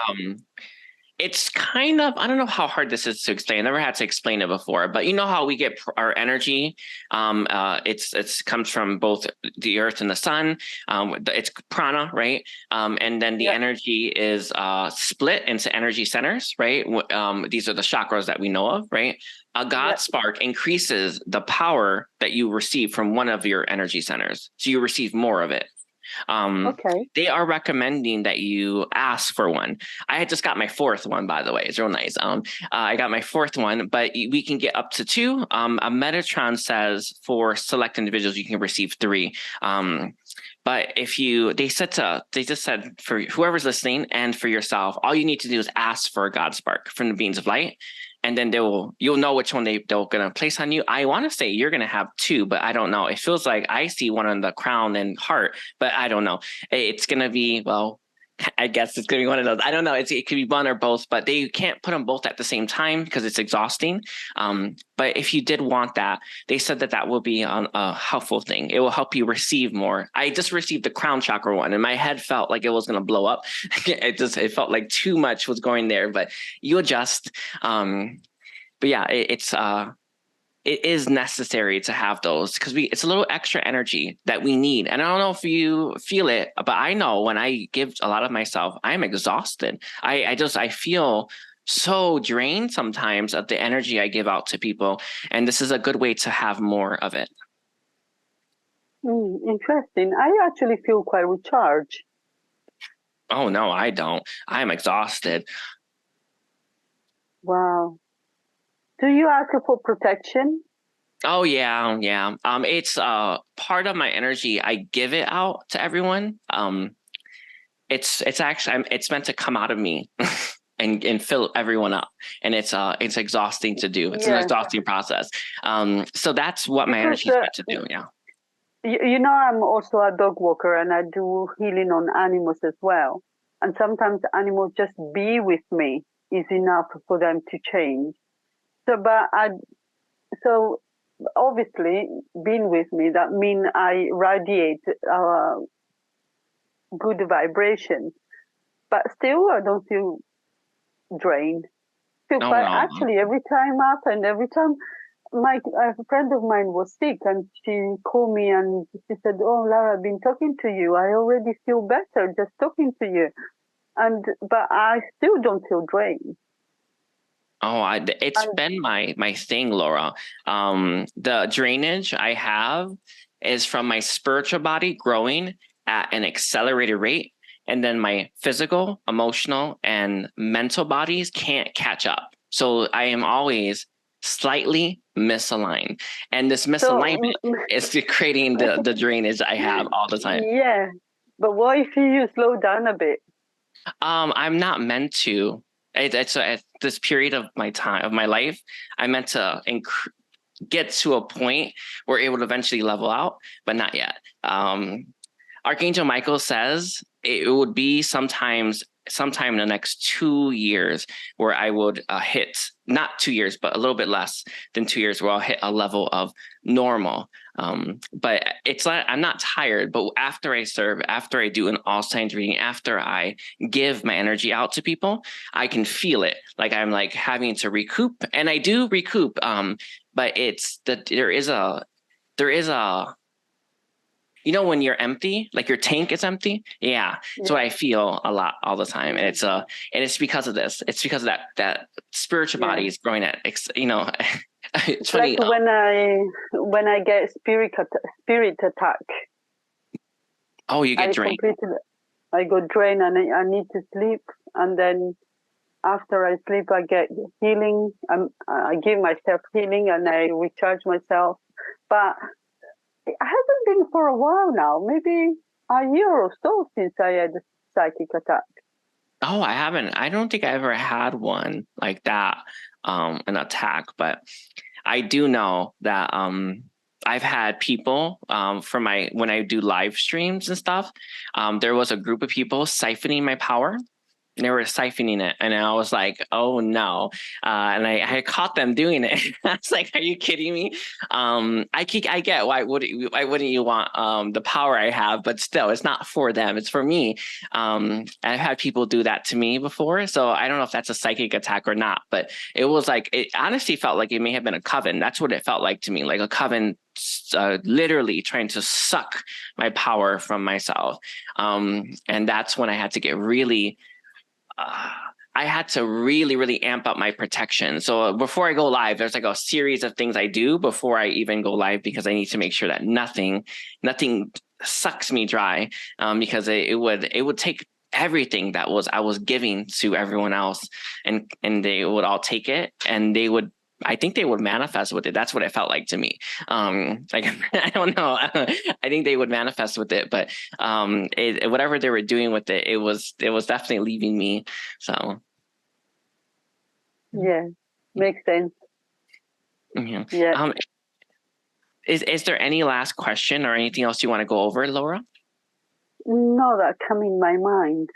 It's kind of, I don't know how hard this is to explain. I never had to explain it before, but you know how we get our energy. It's comes from both the earth and the sun. It's prana, right? And then the energy is split into energy centers, right? These are the chakras that we know of, right? A God spark increases the power that you receive from one of your energy centers. So you receive more of it. They are recommending that you ask for one. I had just got my fourth one, by the way. It's real nice. I got my fourth one, but we can get up to two. A Metatron says for select individuals, you can receive three. But they just said for whoever's listening and for yourself, all you need to do is ask for a God spark from the beings of light. And then you'll know which one they're going to place on you. I want to say you're going to have two, but I don't know. It feels like I see one on the crown and heart, but I don't know. It's going to be, well, I guess it's going to be one of those. I don't know. It could be one or both, but they can't put them both at the same time because it's exhausting. But if you did want that, they said that will be a helpful thing. It will help you receive more. I just received the crown chakra one and my head felt like it was going to blow up. It felt like too much was going there, but you adjust. But yeah, it is necessary to have those because it's a little extra energy that we need. And I don't know if you feel it, but I know when I give a lot of myself, I'm exhausted. I feel so drained sometimes of the energy I give out to people. And this is a good way to have more of it. Interesting. I actually feel quite recharged. Oh, no, I don't. I'm exhausted. Wow. Do you ask for protection? Oh yeah, yeah. It's part of my energy. I give it out to everyone. It's actually it's meant to come out of me and fill everyone up. And it's exhausting to do. It's an Yeah, exhausting process. So that's what my because energy is meant to do. Yeah. you know, I'm also a dog walker and I do healing on animals as well. And sometimes animals just be with me is enough for them to change. So, so obviously, being with me, that means I radiate good vibration. But still, I don't feel drained. Feel Oh quite no. actually every time up and every time my a friend of mine was sick and she called me and she said, "Oh, Lara, I've been talking to you. I already feel better just talking to you." And but I still don't feel drained. Oh, it's And been my thing, Laura. The drainage I have is from my spiritual body growing at an accelerated rate, and then my physical, emotional, and mental bodies can't catch up. So I am always slightly misaligned, and this so, misalignment is creating the drainage I have all the time. yeah. But what if you slow down a bit? I'm not meant to. It's at this period of my time of my life, I'm meant to get to a point where it would eventually level out, but not yet. Archangel Michael says it would be sometime in the next 2 years where I would hit, not 2 years, but a little bit less than 2 years, where I'll hit a level of normal. But it's like I'm not tired, but after I serve, after I do an all signs reading, after I give my energy out to people, I can feel it. Like I'm like having to recoup, and I do recoup. But it's that there is a when you're empty, like your tank is empty. Yeah. It's what Yeah, I feel a lot all the time. And it's because of this. It's because of that spiritual yeah. body is growing at, it's It's like funny. when I get spirit attack, Oh, you get I drained. completely I go drained and I need to sleep, and then after I sleep, I get healing. I give myself healing and I recharge myself. But it hasn't been for a while now, maybe a year or so since I had a psychic attack. Oh, I haven't. I don't think I ever had one like that, an attack, but I do know that I've had people from my when I do live streams and stuff. There was a group of people siphoning my power. They were siphoning it, and I was like, "Oh no!" And I caught them doing it. I was like, "Are you kidding me?" I get why wouldn't you want the power I have, but still, it's not for them; it's for me. I've had people do that to me before, so I don't know if that's a psychic attack or not. But it was like it honestly felt like it may have been a coven. That's what it felt like to me, like a coven. Literally trying to suck my power from myself, and that's when I had to get really I had to really, really amp up my protection. So before I go live, there's like a series of things I do before I even go live, because I need to make sure that nothing sucks me dry. Because it would take everything that I was giving to everyone else, and they would all take it, and I think they would manifest with it. That's what it felt like to me. Like I don't know. I think they would manifest with it, but whatever they were doing with it, it was definitely leaving me. So Yeah, makes sense. yeah. Yeah. Is there any last question or anything else you want to go over, Laura? No, that come in my mind.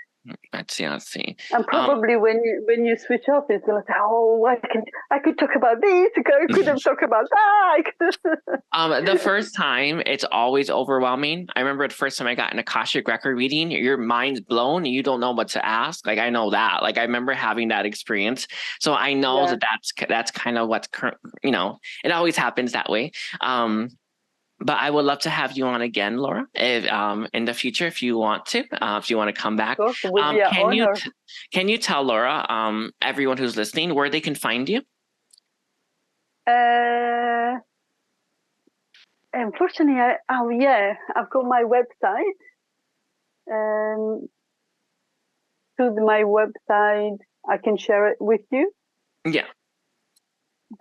Let's see. Let's see. And probably when you switch off, it's gonna say, "Oh, I could talk about this. I could have talked about that." The first time, it's always overwhelming. I remember the first time I got an Akashic record reading, your mind's blown and you don't know what to ask. Like I know that. Like I remember having that experience. So I know Yeah. that's kind of what's current, it always happens that way. But I would love to have you on again, Laura, if, in the future, if you want to, if you want to come back. Of course, it would be an honor. Can you tell Laura, everyone who's listening, where they can find you? Unfortunately, I've got my website. Through my website, I can share it with you. Yeah.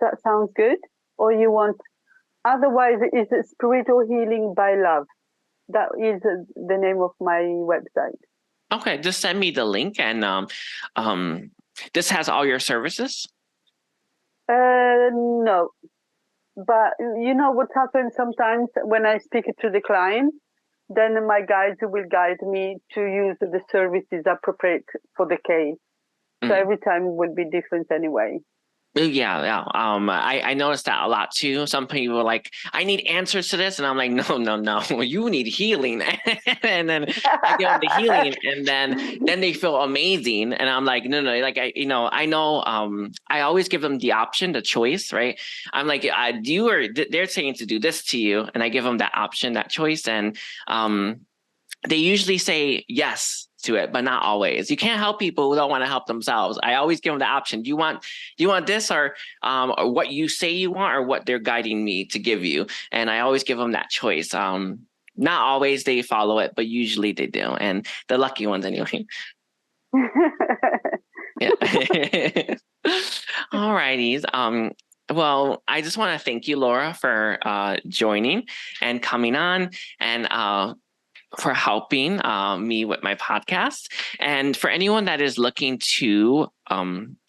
That sounds good. Or you want? Otherwise, it's Spiritual Healing by Love. That is the name of my website. Okay, just send me the link, and this has all your services. No, but you know what happens sometimes when I speak to the client, then my guides will guide me to use the services appropriate for the case. So every time will be different anyway. Yeah. I noticed that a lot too. Some people are like, I need answers to this, and I'm like, no, you need healing. And then I give them the healing, and then they feel amazing. And I'm like, no, like I know. I always give them the option, the choice, right? I'm like, they're saying to do this to you, and I give them that option, that choice, and they usually say yes to it, but not always. You can't help people who don't want to help themselves. I always give them the option. Do you want this, or what you say you want, or what they're guiding me to give you? And I always give them that choice. Not always they follow it, but usually they do. And the lucky ones anyway. Yeah. All righties. Well, I just want to thank you, Laura, for joining and coming on, and for helping me with my podcast. And for anyone that is looking to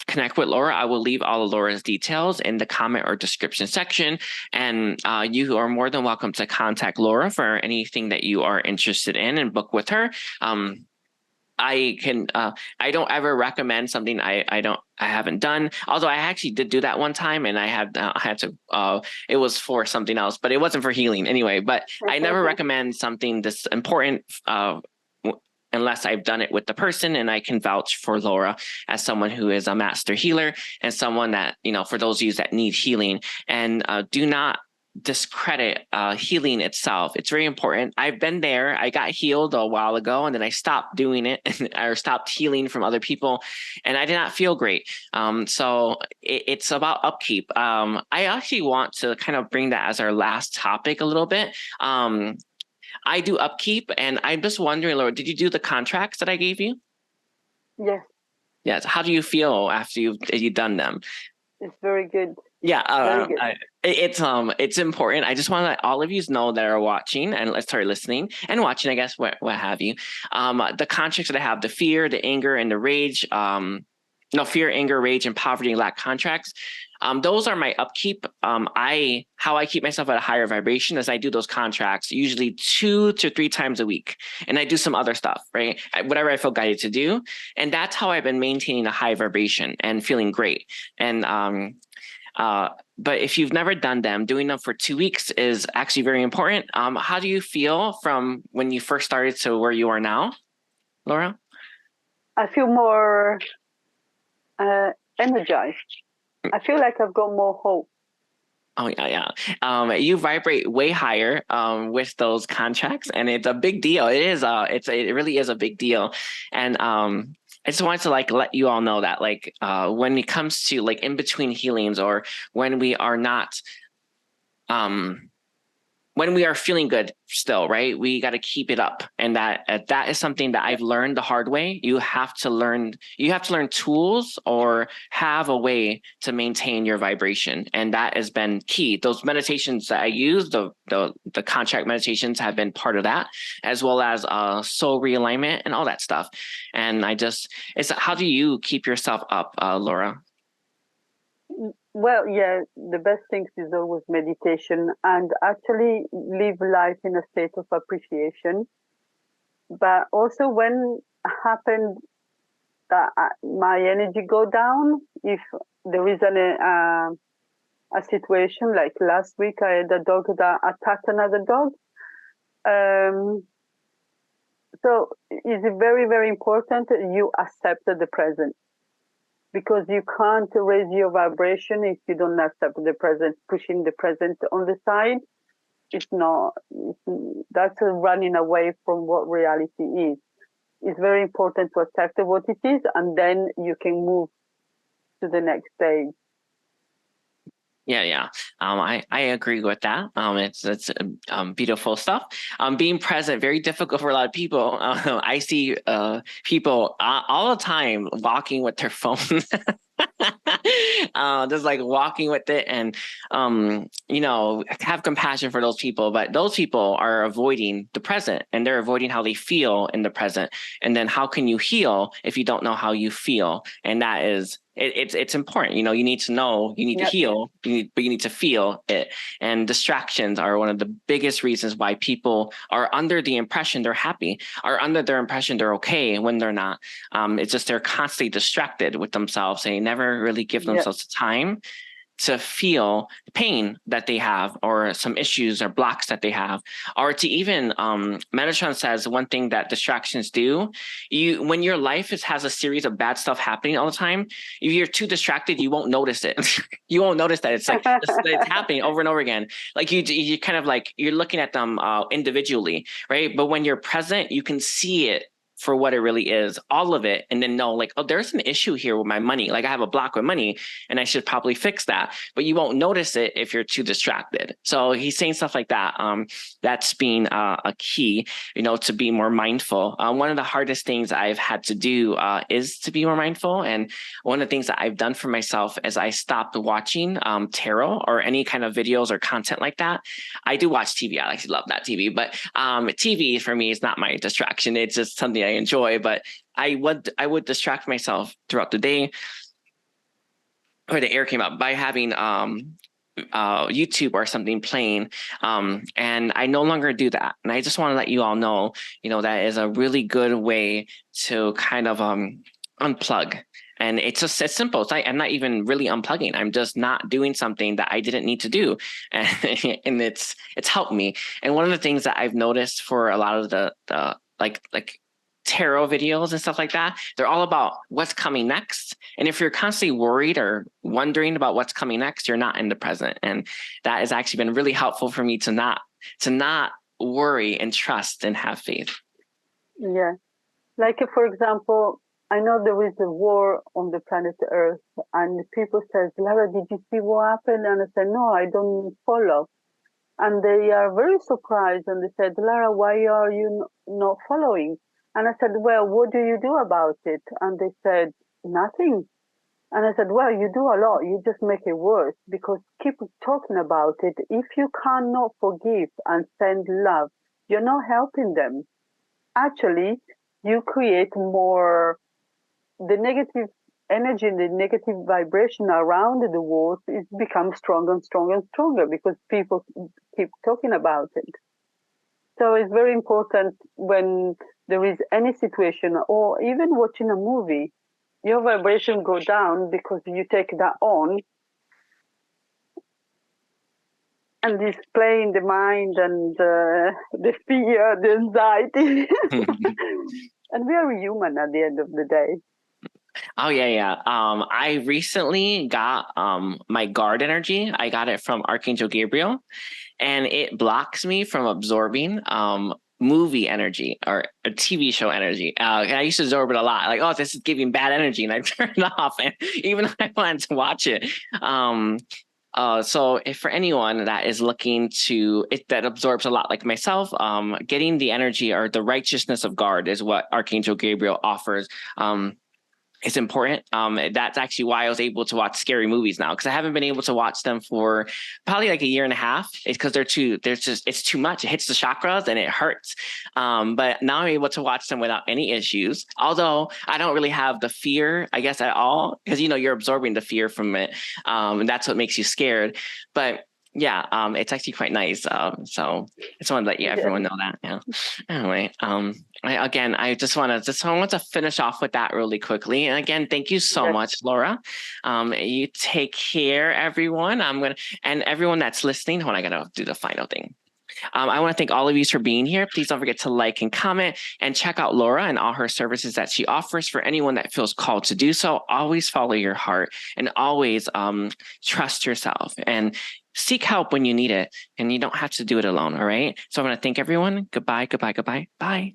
connect with Laura, I will leave all of Laura's details in the comment or description section. And you are more than welcome to contact Laura for anything that you are interested in and book with her. I don't ever recommend something I haven't done. Although I actually did do that one time, and I had to. It was for something else, but it wasn't for healing anyway. But I never recommend something this important unless I've done it with the person, and I can vouch for Laura as someone who is a master healer and someone that, for those of you that need healing, and do not discredit healing itself. It's very important. I've been there. I got healed a while ago, and then I stopped doing it or stopped healing from other people, and I did not feel great. So it's about upkeep. I actually want to kind of bring that as our last topic a little bit. I do upkeep, and I'm just wondering, Laura, did you do the contracts that I gave you? Yes. Yes. How do you feel after you've done them? It's very good. Yeah, it's important. I just want to let all of you know that are watching and listening and watching, I guess, what have you. The contracts that I have, the fear, the anger, and the rage. Fear, anger, rage, and poverty and lack contracts. Those are my upkeep. How I keep myself at a higher vibration is I do those contracts usually 2 to 3 times a week, and I do some other stuff, right? Whatever I feel guided to do, and that's how I've been maintaining a high vibration and feeling great. And but if you've never done them, doing them for 2 weeks is actually very important. How do you feel from when you first started to where you are now, Laura? I feel more energized. I feel like I've got more hope. Oh yeah. You vibrate way higher with those contracts, and it's a big deal. It is. It really is a big deal, and I just wanted to let you all know that when it comes to in between healings, or when we are not when we are feeling good still, right? We got to keep it up. And that is something that I've learned the hard way. You have to learn tools or have a way to maintain your vibration. And that has been key. Those meditations that I use, the contract meditations have been part of that, as well as soul realignment and all that stuff. And how do you keep yourself up, Laura? Well, yeah, the best things is always meditation and actually live life in a state of appreciation. But also when happened that my energy go down, if there is a situation like last week, I had a dog that attacked another dog. So it's very, very important that you accept the present, because you can't raise your vibration if you don't accept the present, pushing the present on the side. that's a running away from what reality is. It's very important to accept what it is, and then you can move to the next stage. Yeah. I agree with that. It's beautiful stuff. Being present, very difficult for a lot of people. I see people all the time walking with their phone. Just like walking with it, and have compassion for those people, but those people are avoiding the present, and they're avoiding how they feel in the present. And then how can you heal if you don't know how you feel? And that is it's important. You need to know, you need to heal, but you need to feel it. And distractions are one of the biggest reasons why people are under the impression they're happy, are under their impression they're okay when they're not. It's just they're constantly distracted with themselves. They never really give themselves time to feel pain that they have, or some issues or blocks that they have, or to even Metatron says one thing that distractions do, when your life has a series of bad stuff happening all the time, if you're too distracted, you won't notice it. You won't notice that it's like it's happening over and over again. Like you kind of like you're looking at them individually, right? But when you're present, you can see it for what it really is, all of it, and then know like, oh, there's an issue here with my money. Like I have a block with money and I should probably fix that. But you won't notice it if you're too distracted. So he's saying stuff like that. That's being a key, to be more mindful. One of the hardest things I've had to do is to be more mindful. And one of the things that I've done for myself is I stopped watching tarot or any kind of videos or content like that. I do watch TV. I actually love that TV, but TV for me is not my distraction. It's just something I enjoy, but I would distract myself throughout the day, or the air came up, by having YouTube or something playing, and I no longer do that. And I just want to let you all know, that is a really good way to kind of unplug. And it's simple. I'm not even really unplugging. I'm just not doing something that I didn't need to do, and it's helped me. And one of the things that I've noticed for a lot of the like tarot videos and stuff like that, they're all about what's coming next. And if you're constantly worried or wondering about what's coming next, you're not in the present. And that has actually been really helpful for me to not worry and trust and have faith. Yeah. Like, for example, I know there is a war on the planet Earth, and people say, Lara, did you see what happened? And I said, no, I don't follow. And they are very surprised, and they said, Lara, why are you not following? And I said, well, what do you do about it? And they said, nothing. And I said, well, you do a lot. You just make it worse, because keep talking about it. If you cannot forgive and send love, you're not helping them. Actually, you create more, the negative energy and the negative vibration around the world, it becomes stronger and stronger and stronger because people keep talking about it. So it's very important when there is any situation, or even watching a movie, your vibration go down because you take that on and display in the mind and the fear, the anxiety. And we are human at the end of the day. Oh yeah. I recently got my guard energy. I got it from Archangel Gabriel, and it blocks me from absorbing movie energy or a TV show energy. And I used to absorb it a lot. Like, oh, this is giving bad energy, and I turn it off. And even if I wanted to watch it. So if for anyone that is looking to it, that absorbs a lot like myself, getting the energy or the righteousness of guard is what Archangel Gabriel offers. It's important. That's actually why I was able to watch scary movies now, because I haven't been able to watch them for probably like a year and a half. It's because it's too much. It hits the chakras and it hurts. But now I'm able to watch them without any issues. Although I don't really have the fear, I guess, at all, because you're absorbing the fear from it, and that's what makes you scared. But yeah, it's actually quite nice. So I just want to let everyone know that. Yeah. Anyway, I just want to finish off with that really quickly. And again, thank you so much, Laura. You take care, everyone. And everyone that's listening. Hold on, I gotta do the final thing. I want to thank all of you for being here. Please don't forget to like and comment and check out Laura and all her services that she offers. For anyone that feels called to do so, always follow your heart and always trust yourself and seek help when you need it, and you don't have to do it alone. All right. So I want to thank everyone. Goodbye, goodbye, goodbye. Bye.